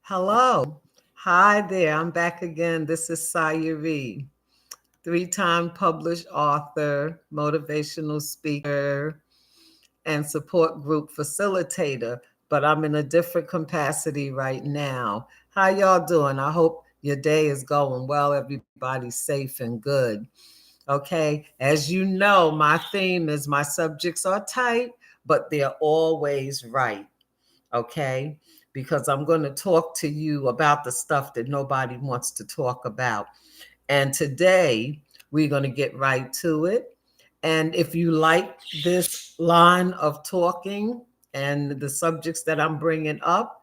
Hello. Hi there. I'm back again. This is Sayuri, three-time published author, motivational speaker, and support group facilitator. But I'm in a different capacity right now. How y'all doing? I hope your day is going well. Everybody's safe and good. Okay. As you know, my theme is my subjects are tight, but they're always right. Okay, because I'm going to talk to you about the stuff that nobody wants to talk about. And today we're going to get right to it. And if you like this line of talking and the subjects that I'm bringing up,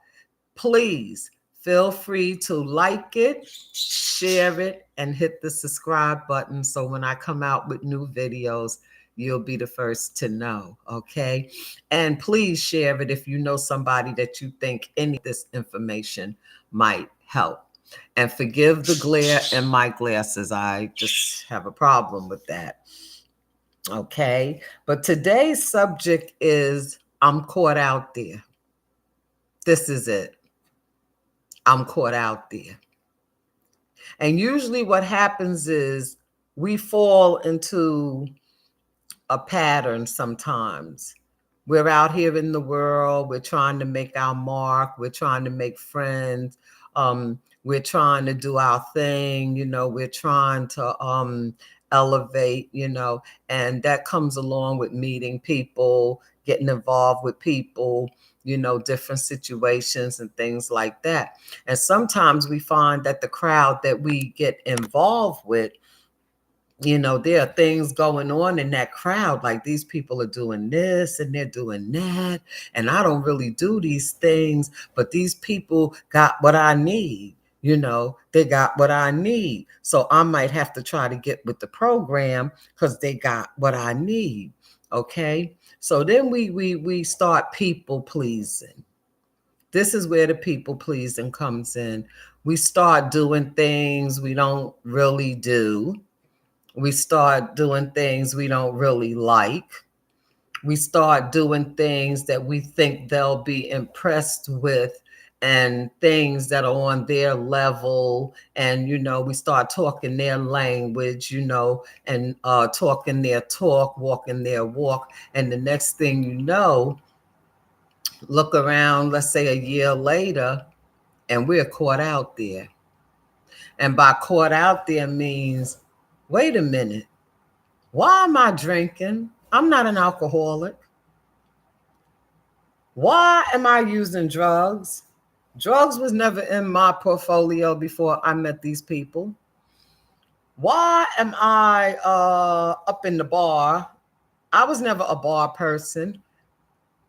please feel free to like it, share it, and hit the subscribe button so when I come out with new videos, you'll be the first to know. Okay. And please share it if you know somebody that you think any of this information might help. And forgive the glare in my glasses. I just have a problem with that. Okay. But today's subject is I'm caught out there. This is it. I'm caught out there. And usually what happens is we fall into a pattern sometimes. We're out here in the world, we're trying to make our mark, we're trying to make friends, we're trying to do our thing, we're trying to elevate, and that comes along with meeting people, getting involved with people, different situations and things like that. And sometimes we find that the crowd that we get involved with, there are things going on in that crowd, like these people are doing this and they're doing that. And I don't really do these things, but these people got what I need. They got what I need. So I might have to try to get with the program because they got what I need. Okay. So then we start people pleasing. This is where the people pleasing comes in. We start doing things we don't really do. We start doing things we don't really like. We start doing things that we think they'll be impressed with and things that are on their level. And, we start talking their language, and talking their talk, walking their walk. And the next thing you know, look around, let's say a year later, and we're caught out there. And by caught out there means, wait a minute. Why am I drinking? I'm not an alcoholic. Why am I using drugs? Drugs was never in my portfolio before I met these people. Why am I up in the bar? I was never a bar person.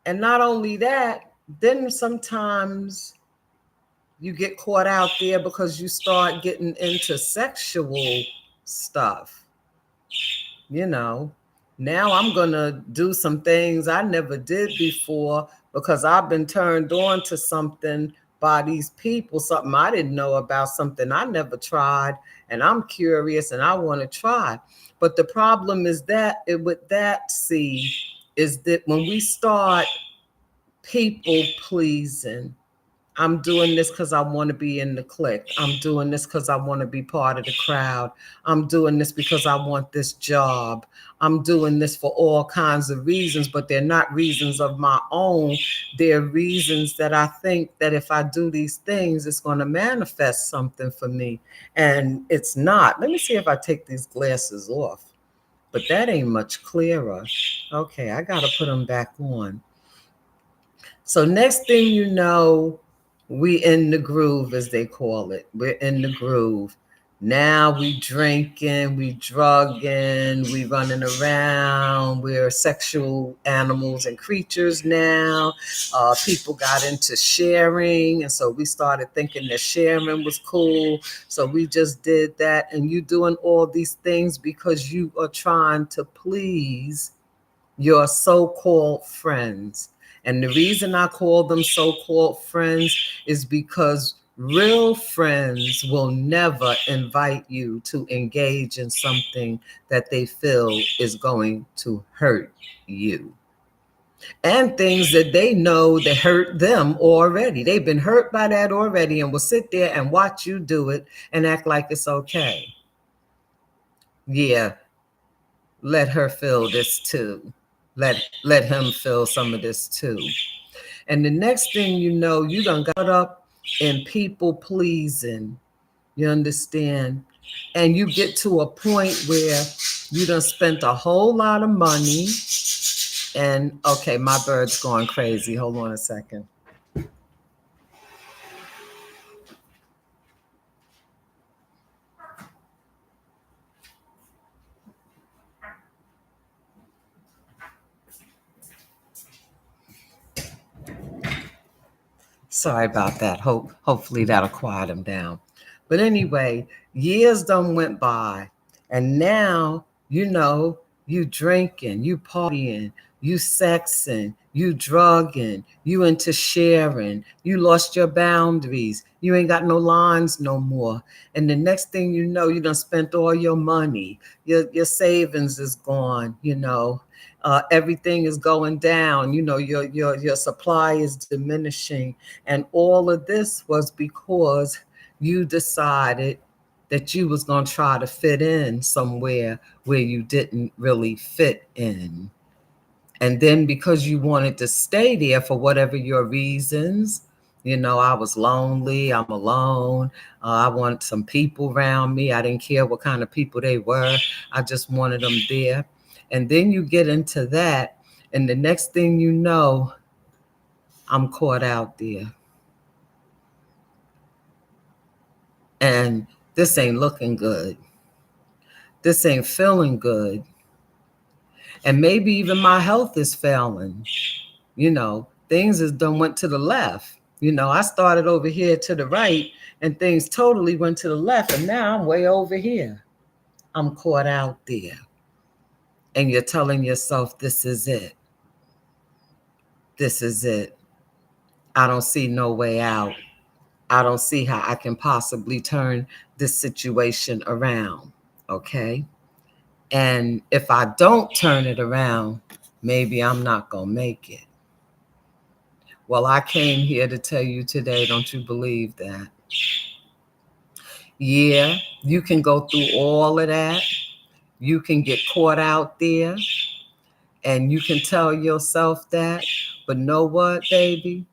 And not only that, then sometimes you get caught out there because you start getting into sexual stuff. Now I'm going to do some things I never did before because I've been turned on to something by these people, something I didn't know about, something I never tried, and I'm curious and I want to try. But the problem is that with that, is that when we start people pleasing, I'm doing this because I want to be in the clique. I'm doing this because I want to be part of the crowd. I'm doing this because I want this job. I'm doing this for all kinds of reasons, but they're not reasons of my own. They're reasons that I think that if I do these things, it's going to manifest something for me. And it's not. Let me see if I take these glasses off. But that ain't much clearer. Okay, I got to put them back on. So next thing you know, we in the groove, as they call it. We're in the groove. Now we drinking, we drugging, we running around. We're sexual animals and creatures now. People got into sharing, and so we started thinking that sharing was cool. So we just did that, and you doing all these things because you are trying to please your so-called friends. And the reason I call them so-called friends is because real friends will never invite you to engage in something that they feel is going to hurt you. and things that they know that hurt them already. They've been hurt by that already and will sit there and watch you do it and act like it's okay. Yeah, let her feel this too. Let him feel some of this too. And the next thing you know, you done got up in people pleasing. You understand? And you get to a point where you done spent a whole lot of money. And okay, my bird's going crazy. Hold on a second. Sorry about that. Hopefully that'll quiet him down. But anyway, years done went by, and now you drinking, you partying, you sexing, you drugging, you into sharing, you lost your boundaries, you ain't got no lines no more. And the next thing you know, you done spent all your money, your savings is gone, everything is going down, your supply is diminishing. And all of this was because you decided that you was going to try to fit in somewhere where you didn't really fit in. And then because you wanted to stay there for whatever your reasons, I was lonely, I'm alone, I want some people around me. I didn't care what kind of people they were. I just wanted them there. And then you get into that, and the next thing you know, I'm caught out there. And this ain't looking good. This ain't feeling good. And maybe even my health is failing. Things has done went to the left. I started over here to the right and things totally went to the left. And now I'm way over here. I'm caught out there. And you're telling yourself, this is it. This is it. I don't see no way out. I don't see how I can possibly turn this situation around. Okay. And if I don't turn it around, maybe I'm not going to make it. Well, I came here to tell you today, don't you believe that? Yeah, you can go through all of that. You can get caught out there and you can tell yourself that. But know what, baby?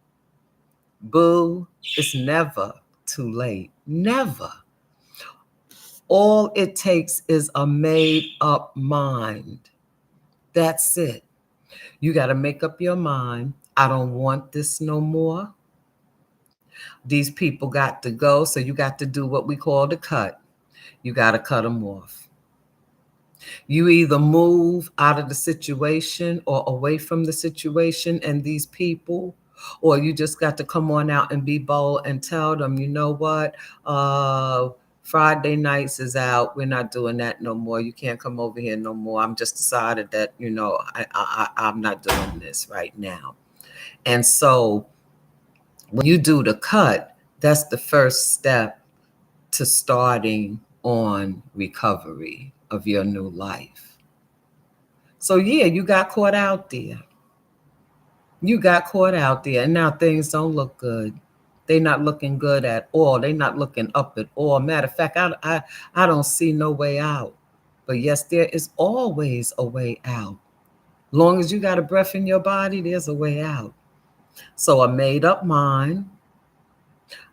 Boo, it's never too late. Never. All it takes is a made up mind. That's it. You got to make up your mind. I don't want this no more. These people got to go. So you got to do what we call the cut. You got to cut them off. You either move out of the situation or away from the situation and these people, or you just got to come on out and be bold and tell them, you know what? Friday nights is out. We're not doing that no more. You can't come over here no more. I'm just decided that, I'm not doing this right now. And so when you do the cut, that's the first step to starting on recovery of your new life. So yeah, you got caught out there. You got caught out there, and now things don't look good. They're not looking good at all. They're not looking up at all. Matter of fact, I don't see no way out. But yes, there is always a way out. Long as you got a breath in your body, there's a way out. So a made up mind.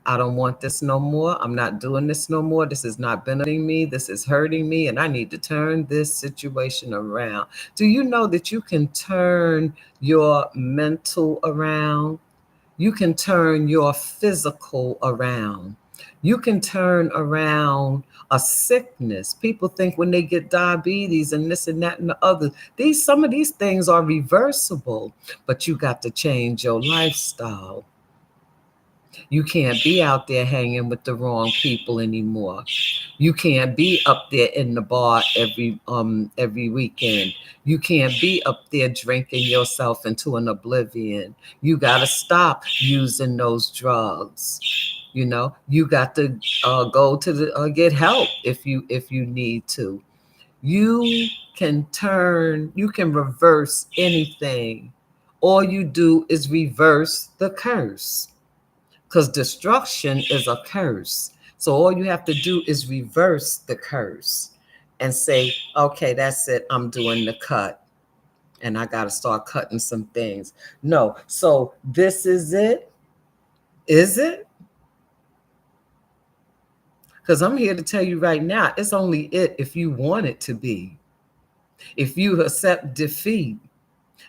I don't want this no more. I'm not doing this no more. This is not benefiting me. This is hurting me. And I need to turn this situation around. Do you know that you can turn your mental around? You can turn your physical around. You can turn around a sickness. People think when they get diabetes and this and that and the other, some of these things are reversible, but you got to change your lifestyle. You can't be out there hanging with the wrong people anymore. You can't be up there in the bar every weekend. You can't be up there drinking yourself into an oblivion. You got to stop using those drugs. You got to go to get help if you need to. You can reverse anything all you do is reverse the curse, because destruction is a curse. So all you have to do is reverse the curse and say, okay, that's it. I'm doing the cut. And I got to start cutting some things. No. So this is it. Is it? Because I'm here to tell you right now, it's only it if you want it to be. If you accept defeat,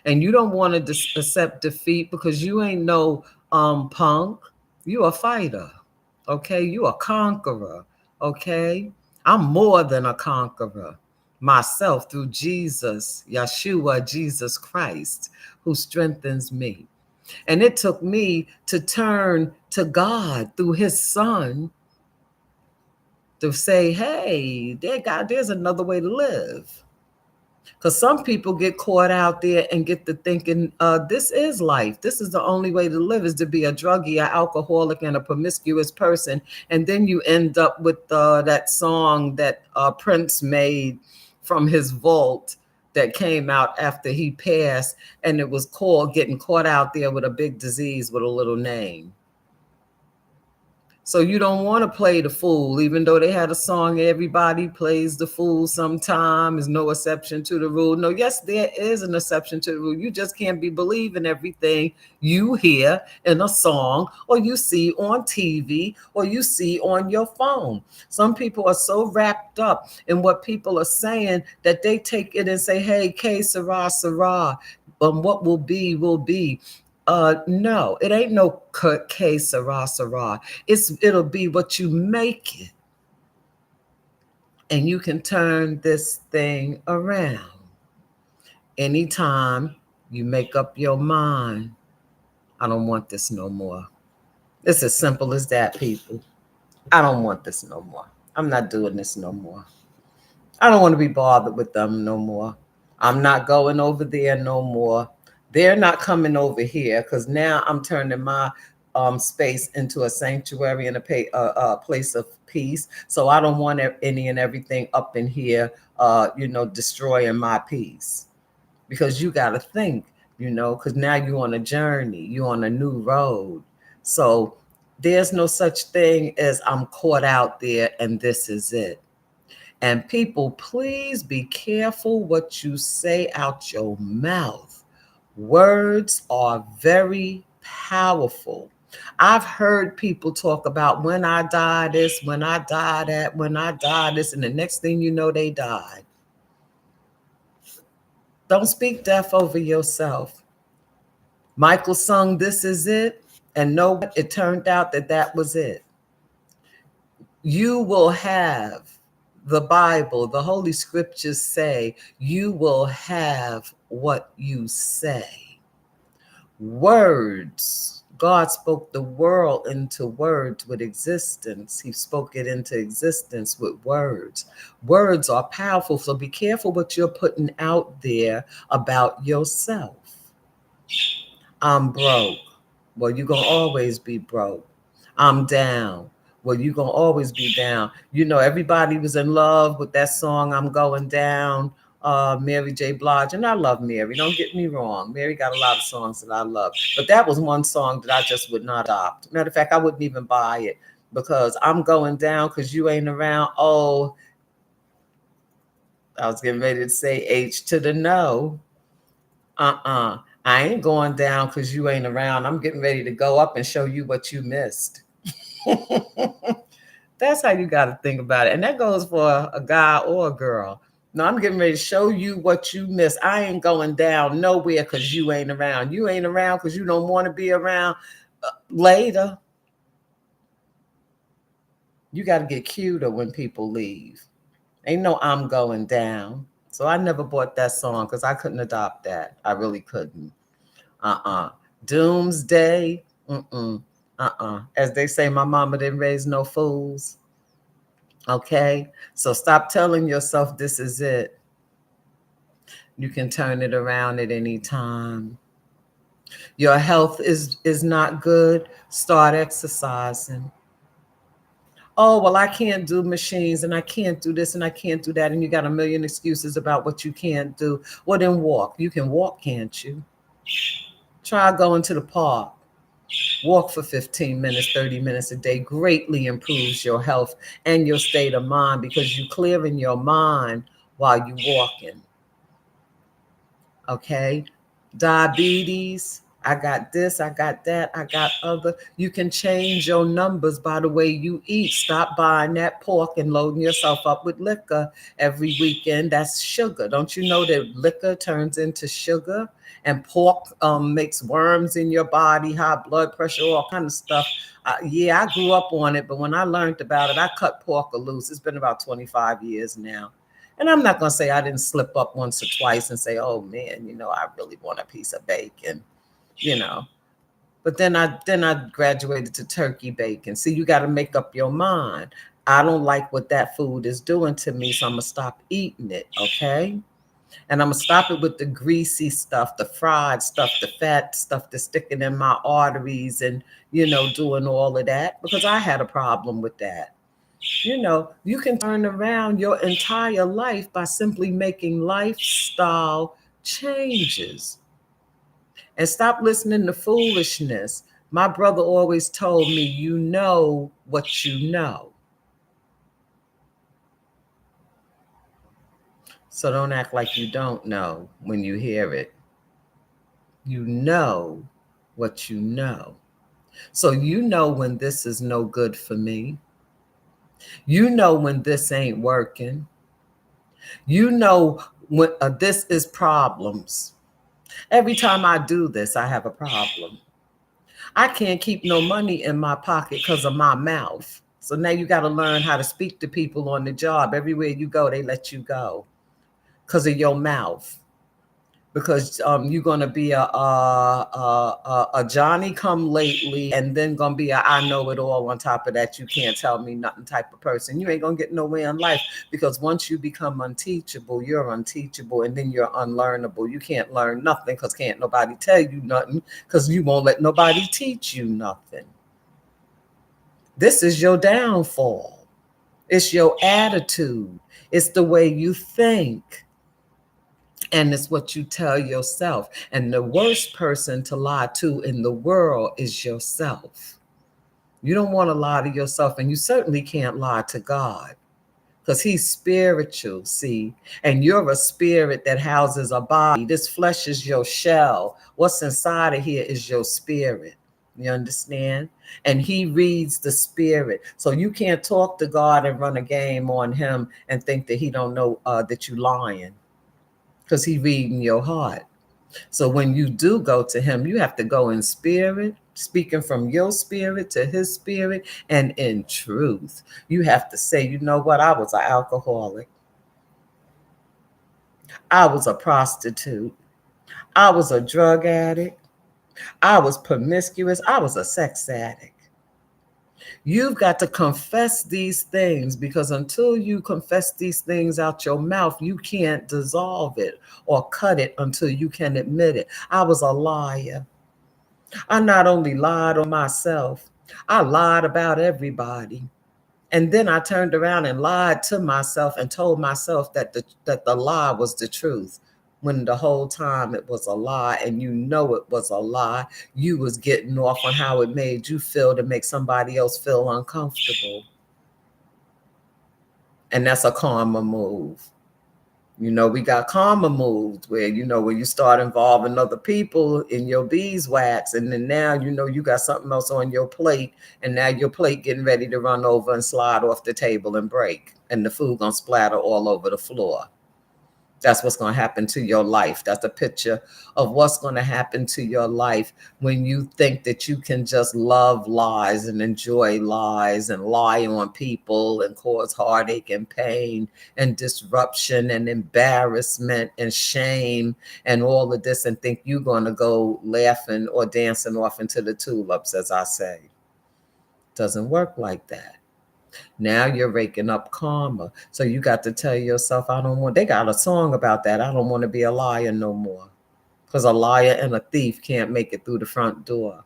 and you don't want to accept defeat because you ain't no punk, you a fighter. Okay, you a conqueror. Okay, I'm more than a conqueror myself through Jesus, Yeshua, Jesus Christ, who strengthens me. And it took me to turn to God through his son to say, hey, there's another way to live. Because some people get caught out there and get to thinking, this is life. This is the only way to live, is to be a druggie, an alcoholic, and a promiscuous person. And then you end up with that song that Prince made from his vault that came out after he passed. And it was called Getting Caught Out There with a Big Disease with a Little Name. So you don't want to play the fool, even though they had a song, everybody plays the fool sometime. There's no exception to the rule. No, yes, there is an exception to the rule. You just can't be believing everything you hear in a song or you see on TV or you see on your phone. Some people are so wrapped up in what people are saying that they take it and say, hey, K, Sarah, Sarah, what will be, will be. No, it ain't no K Sarah Sarah. It'll be what you make it. And you can turn this thing around. Anytime you make up your mind, I don't want this no more. It's as simple as that, people. I don't want this no more. I'm not doing this no more. I don't want to be bothered with them no more. I'm not going over there no more. They're not coming over here because now I'm turning my space into a sanctuary and a place of peace. So I don't want any and everything up in here, destroying my peace. Because you got to think, because now you're on a journey, you're on a new road. So there's no such thing as I'm caught out there and this is it. And people, please be careful what you say out your mouth. Words are very powerful. I've heard people talk about when I die this, when I die that, when I die this, and the next thing you know, they died. Don't speak death over yourself. Michael sung This Is It, and know what? It turned out that was it. You will have the Bible, the Holy Scriptures say, you will have what you say. Words. God spoke the world into words with existence. He spoke it into existence with words. Words are powerful, so be careful what you're putting out there about yourself. I'm broke. Well, you're going to always be broke. I'm down. Well, you're going to always be down. Everybody was in love with that song, I'm Going Down, Mary J. Blige. And I love Mary. Don't get me wrong. Mary got a lot of songs that I love. But that was one song that I just would not adopt. Matter of fact, I wouldn't even buy it because I'm going down because you ain't around. Oh, I was getting ready to say H to the no. I ain't going down because you ain't around. I'm getting ready to go up and show you what you missed. That's how you got to think about it. And that goes for a guy or a girl. No, I'm getting ready to show you what you missed. I ain't going down nowhere because you ain't around. You ain't around because you don't want to be around later. You got to get cuter when people leave. Ain't no I'm going down. So I never bought that song because I couldn't adopt that. I really couldn't. Doomsday. As they say, my mama didn't raise no fools. Okay, so stop telling yourself this is it. You can turn it around at any time. Your health is not good. Start exercising. Oh, well, I can't do machines and I can't do this and I can't do that. And you got a million excuses about what you can't do. Well, then walk. You can walk, can't you? Try going to the park. Walk for 15 minutes, 30 minutes a day greatly improves your health and your state of mind because you clearing your mind while you walking. Okay? Diabetes, I got this, I got that, I got other. You can change your numbers by the way you eat. Stop buying that pork and loading yourself up with liquor every weekend. That's sugar. Don't you know that liquor turns into sugar? And pork makes worms in your body, high blood pressure, all kind of stuff. Yeah, I grew up on it, but when I learned about it, I cut pork loose. It's been about 25 years now. And I'm not going to say I didn't slip up once or twice and say, oh man, I really want a piece of bacon, you know. But then I graduated to turkey bacon. See, you got to make up your mind. I don't like what that food is doing to me, so I'm going to stop eating it, okay? And I'm going to stop it with the greasy stuff, the fried stuff, the fat stuff that's sticking in my arteries and, doing all of that because I had a problem with that. You can turn around your entire life by simply making lifestyle changes and stop listening to foolishness. My brother always told me, you know what you know. So don't act like you don't know when you hear it. You know what you know. So you know when this is no good for me. You know when this ain't working. You know when this is problems. Every time I do this, I have a problem. I can't keep no money in my pocket because of my mouth. So now you got to learn how to speak to people on the job. Everywhere you go, they let you go because of your mouth. Because you're gonna be a Johnny come lately, and then gonna be a I know it all on top of that. You can't tell me nothing type of person. You ain't gonna get nowhere in life because once you become unteachable, you're unteachable, and then you're unlearnable. You can't learn nothing because can't nobody tell you nothing because you won't let nobody teach you nothing. This is your downfall. It's your attitude. It's the way you think. And it's what you tell yourself. And the worst person to lie to in the world is yourself. You don't want to lie to yourself, and you certainly can't lie to God because He's spiritual, see? And you're a spirit that houses a body. This flesh is your shell. What's inside of here is your spirit. You understand? And He reads the spirit. So you can't talk to God and run a game on Him and think that He don't know that you lying because He reading your heart. So when you do go to Him, you have to go in spirit, speaking from your spirit to His spirit, and in truth. You have to say, you know what? I was an alcoholic. I was a prostitute. I was a drug addict. I was promiscuous. I was a sex addict. You've got to confess these things because until you confess these things out your mouth, you can't dissolve it or cut it until you can admit it. I was a liar. I not only lied on myself, I lied about everybody. And then I turned around and lied to myself and told myself that the lie was the truth. When the whole time it was a lie, and you know it was a lie. You was getting off on how it made you feel to make somebody else feel uncomfortable. And that's a karma move. We got karma moves where, when you start involving other people in your beeswax, and then now, you got something else on your plate, and now your plate getting ready to run over and slide off the table and break, and the food gonna splatter all over the floor. That's what's going to happen to your life. That's a picture of what's going to happen to your life when you think that you can just love lies and enjoy lies and lie on people and cause heartache and pain and disruption and embarrassment and shame and all of this, and think you're going to go laughing or dancing off into the tulips, as I say. Doesn't work like that. Now you're raking up karma. So you got to tell yourself, they got a song about that. I don't want to be a liar no more. Because a liar and a thief can't make it through the front door.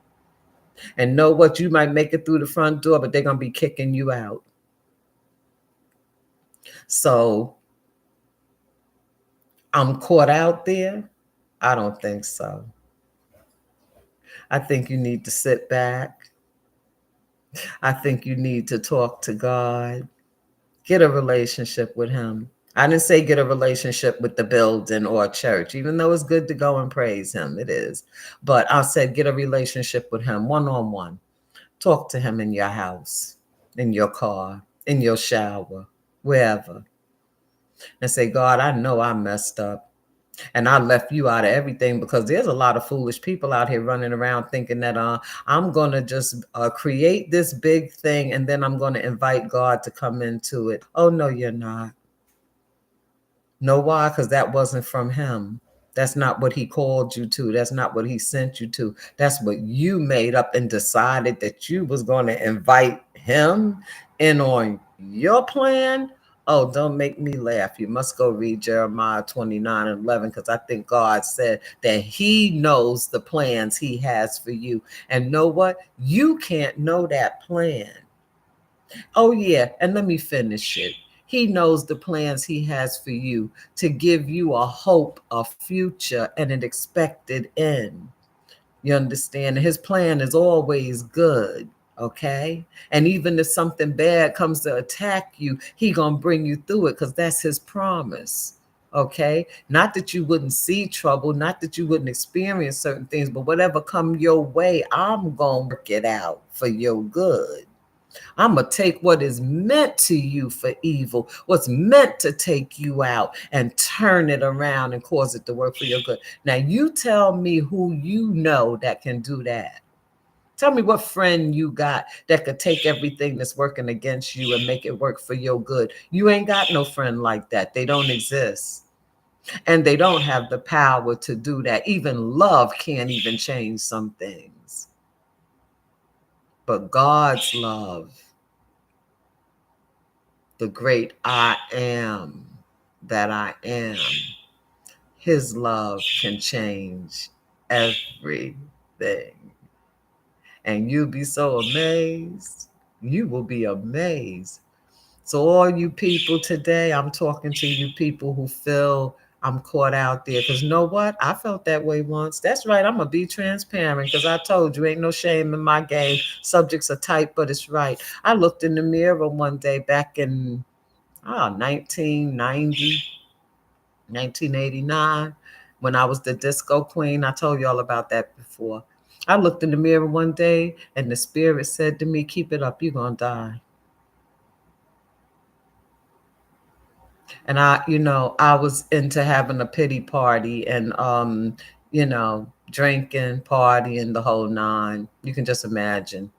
And know what? You might make it through the front door, but they're going to be kicking you out. So I'm caught out there? I don't think so. I think you need to sit back. I think you need to talk to God. Get a relationship with Him. I didn't say get a relationship with the building or church, even though it's good to go and praise Him. It is. But I said get a relationship with Him one on one. Talk to Him in your house, in your car, in your shower, wherever. And say, God, I know I messed up. And I left you out of everything because there's a lot of foolish people out here running around thinking that I'm going to just create this big thing and then I'm going to invite God to come into it. Oh, no, you're not. Know why? Because that wasn't from Him. That's not what He called you to. That's not what He sent you to. That's what you made up and decided that you was going to invite Him in on your plan. Oh, don't make me laugh. You must go read Jeremiah 29:11 because I think God said that He knows the plans He has for you. And know what? You can't know that plan. Oh, yeah. And let me finish it. He knows the plans He has for you to give you a hope, a future, and an expected end. You understand? His plan is always good. Okay. And even if something bad comes to attack you, He gonna bring you through it because that's His promise. Okay. Not that you wouldn't see trouble, not that you wouldn't experience certain things, but whatever come your way, I'm gonna work it out for your good. I'm going to take what is meant to you for evil, what's meant to take you out, and turn it around and cause it to work for your good. Now, you tell me who you know that can do that. Tell me what friend you got that could take everything that's working against you and make it work for your good. You ain't got no friend like that. They don't exist. And they don't have the power to do that. Even love can't even change some things. But God's love, the great I am that I am, His love can change everything. And you'll be so amazed. You will be amazed. So, all you people today, I'm talking to you people who feel I'm caught out there. Because know what? I felt that way once. That's right. I'm going to be transparent because I told you ain't no shame in my game. Subjects are tight, but it's right. I looked in the mirror one day back in 1990, 1989, when I was the disco queen. I told you all about that before. I looked in the mirror one day and the spirit said to me, keep it up, you're going to die. And I was into having a pity party and, drinking, partying, the whole nine. You can just imagine.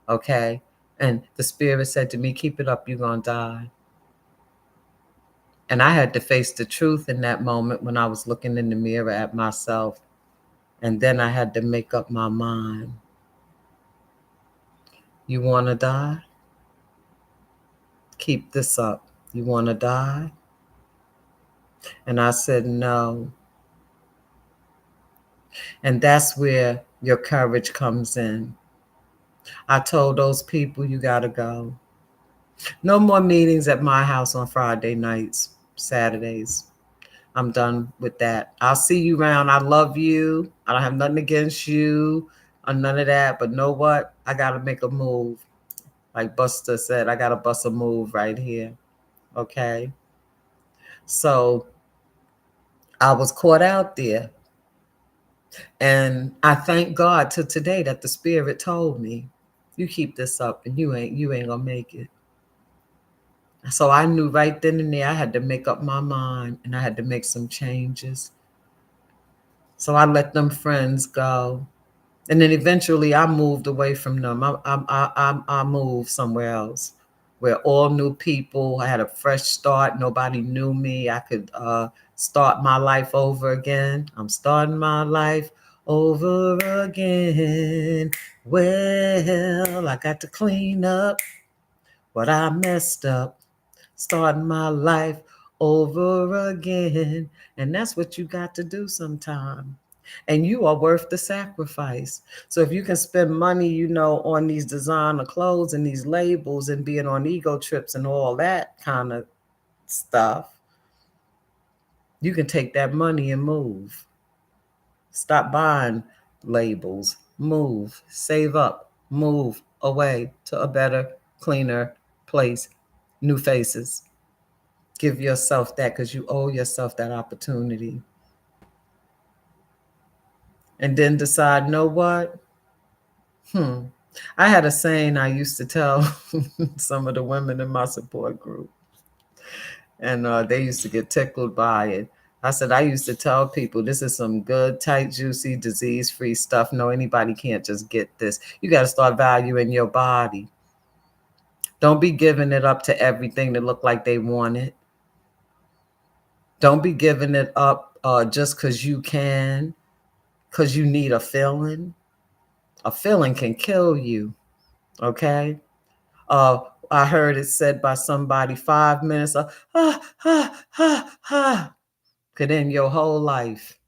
Okay. And the spirit said to me, keep it up, you're going to die. And I had to face the truth in that moment when I was looking in the mirror at myself. And then I had to make up my mind. You want to die? Keep this up. You want to die? And I said, no. And that's where your courage comes in. I told those people, you got to go. No more meetings at my house on Friday nights, Saturdays. I'm done with that. I'll see you around. I love you. I don't have nothing against you or none of that. But know what? I got to make a move. Like Buster said, I got to bust a move right here. Okay. So I was caught out there. And I thank God to today that the Spirit told me, you keep this up and you ain't gonna make it. So I knew right then and there I had to make up my mind and I had to make some changes. So I let them friends go. And then eventually I moved away from them. I moved somewhere else where all new people. I had a fresh start. Nobody knew me. I could start my life over again. I'm starting my life over again. Well, I got to clean up what I messed up. Starting my life over again. And that's what you got to do sometime. And you are worth the sacrifice. So if you can spend money, on these designer clothes and these labels and being on ego trips and all that kind of stuff, you can take that money and move. Stop buying labels. move, save up, move away to a better, cleaner place, new faces. Give yourself that because you owe yourself that opportunity. And then decide, know what? I had a saying I used to tell some of the women in my support group, and they used to get tickled by it. I said, I used to tell people, this is some good, tight, juicy, disease-free stuff. No, anybody can't just get this. You got to start valuing your body. Don't be giving it up to everything that look like they want it. Don't be giving it up just because you can, because you need a feeling. A feeling can kill you, okay? I heard it said by somebody, 5 minutes of could end your whole life.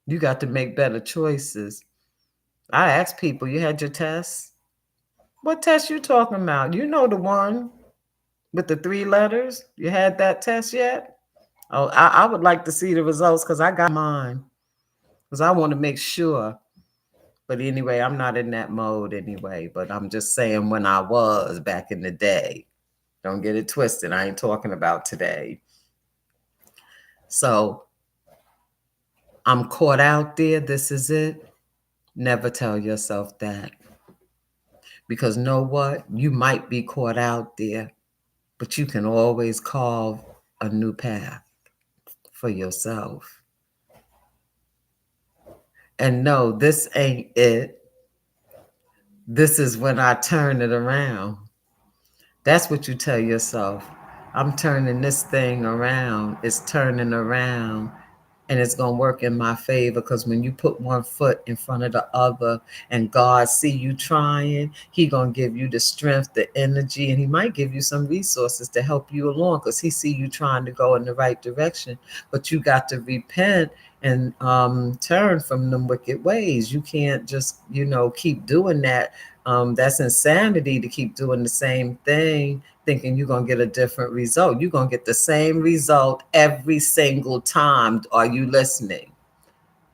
You got to make better choices. I ask people, you had your test? What test you talking about? You know the one with the 3 letters? You had that test yet? Oh, I would like to see the results because I got mine. Because I want to make sure. But anyway, I'm not in that mode anyway. But I'm just saying when I was back in the day. Don't get it twisted. I ain't talking about today. So I'm caught out there. This is it. Never tell yourself that. Because know what? You might be caught out there, but you can always carve a new path for yourself. And no, this ain't it. This is when I turn it around. That's what you tell yourself. I'm turning this thing around. It's turning around. And it's going to work in my favor because when you put one foot in front of the other and God see you trying, he going to give you the strength, the energy, and he might give you some resources to help you along because he see you trying to go in the right direction. But you got to repent and turn from them wicked ways. You can't just, keep doing that. That's insanity to keep doing the same thing thinking you're going to get a different result. You're going to get the same result every single time. Are you listening?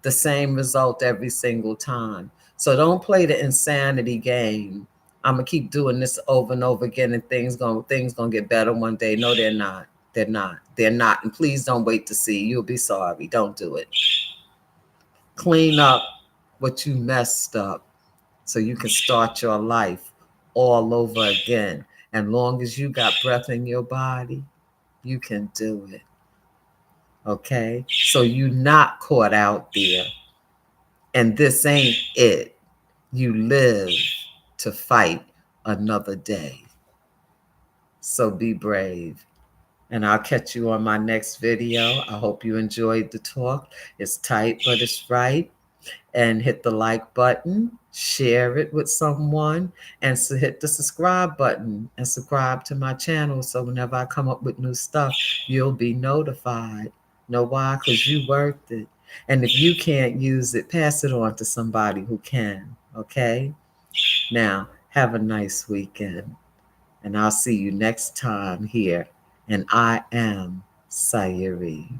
The same result every single time. So don't play the insanity game. I'm going to keep doing this over and over again and things going to get better one day. No, they're not. They're not. They're not. And please don't wait to see. You'll be sorry. Don't do it. Clean up what you messed up so you can start your life all over again. And long as you got breath in your body, you can do it. Okay? So you're not caught out there. And this ain't it. You live to fight another day. So be brave. And I'll catch you on my next video. I hope you enjoyed the talk. It's tight, but it's right. And hit the like button, share it with someone, and hit the subscribe button and subscribe to my channel so whenever I come up with new stuff, you'll be notified. Know why? Because you worked it. And if you can't use it, pass it on to somebody who can, okay? Now, have a nice weekend, and I'll see you next time here. And I am Sayuri.